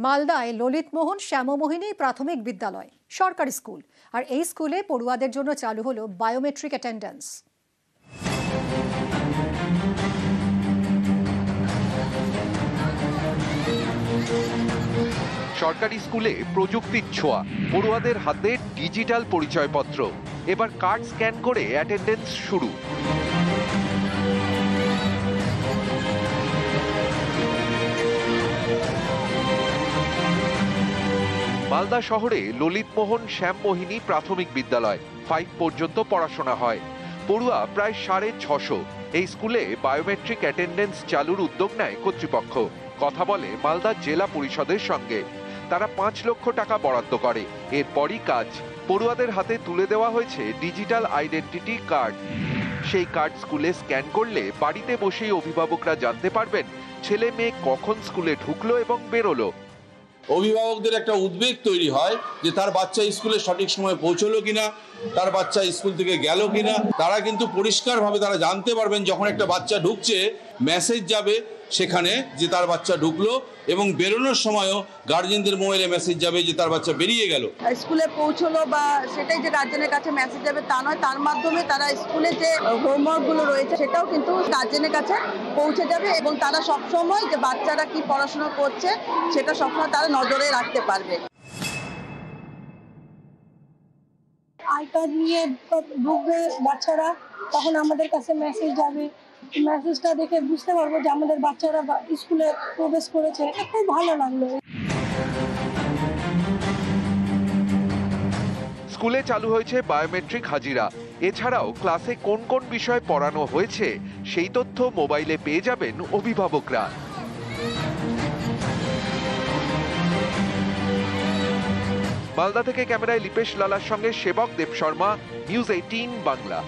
মালদায় ললিতমোহন শ্যামমোহিনী প্রাথমিক বিদ্যালয় সরকারি স্কুল, আর এই স্কুলে পড়ুয়াদের জন্য চালু হলো বায়োমেট্রিক অ্যাটেন্ডেন্স। সরকারি স্কুলে প্রযুক্তির ছোঁয়া, পড়ুয়াদের হাতে ডিজিটাল পরিচয়পত্র। এবার কার্ড স্ক্যান করে অ্যাটেন্ডেন্স শুরু। মালদা শহরে ললিতমোহন শ্যামমোহিনী প্রাথমিক বিদ্যালয় 5 পর্যন্ত পড়াশোনা হয়। পড়ুয়া প্রায় 650। এই স্কুলে বায়োমেট্রিক অ্যাটেন্ডেন্স চালুর উদ্যোগ নেয় কর্তৃপক্ষ। কথা বলে মালদা জেলা পরিষদের সঙ্গে। তারা 5 লক্ষ টাকা বরাদ্দ করে। এরপরই কাজ। পড়ুয়াদের হাতে তুলে দেওয়া হয়েছে ডিজিটাল আইডেন্টিটি কার্ড। সেই কার্ড স্কুলে স্ক্যান করলে বাড়িতে বসেই অভিভাবকরা জানতে পারবেন ছেলে মেয়ে কখন স্কুলে ঢুকলো এবং বেরোলো। অভিভাবকদের একটা উদ্বেগ তৈরি হয় যে তার বাচ্চা স্কুলে সঠিক সময়ে পৌঁছলো কিনা, তার বাচ্চা স্কুল থেকে গেল কিনা। তারা কিন্তু পরিষ্কারভাবে তারা জানতে পারবেন যখন একটা বাচ্চা ঢুকছে মেসেজ যাবে সেখানে যে তার বাচ্চা ঢুকলো, এবং বেরোনোর সময়ও গার্জেনদের মোবাইলে মেসেজ যাবে যে তার বাচ্চা বেরিয়ে গেল। স্কুলে পৌঁছলো বা সেটাই যে গার্জেনের কাছে মেসেজ যাবে তা নয়, তার মাধ্যমে তারা স্কুলে যে হোমওয়ার্কগুলো রয়েছে সেটাও কিন্তু গার্জেনের কাছে পৌঁছে যাবে, এবং তারা সবসময় যে বাচ্চারা কি পড়াশোনা করছে সেটা সবসময় তারা নজরে রাখতে পারবে। আই কার্ড নিয়ে ঢুকবে বাচ্চারা, তখন আমাদের কাছে মেসেজ যাবে। মেসেজটা দেখে বুঝতে পারবো যে আমাদের বাচ্চারা স্কুলে প্রবেশ করেছে। খুব ভালো লাগলো। স্কুলে চালু হয়েছে বায়োমেট্রিক হাজিরা। এছাড়াও ক্লাসে কোন কোন বিষয় পড়ানো হয়েছে সেই তথ্য মোবাইলে পেয়ে যাবেন অভিভাবকরা। মালদা থেকে ক্যামেরায় লিপেশ লালার সঙ্গে সেবক দেব শর্মা, নিউজ 18 বাংলা।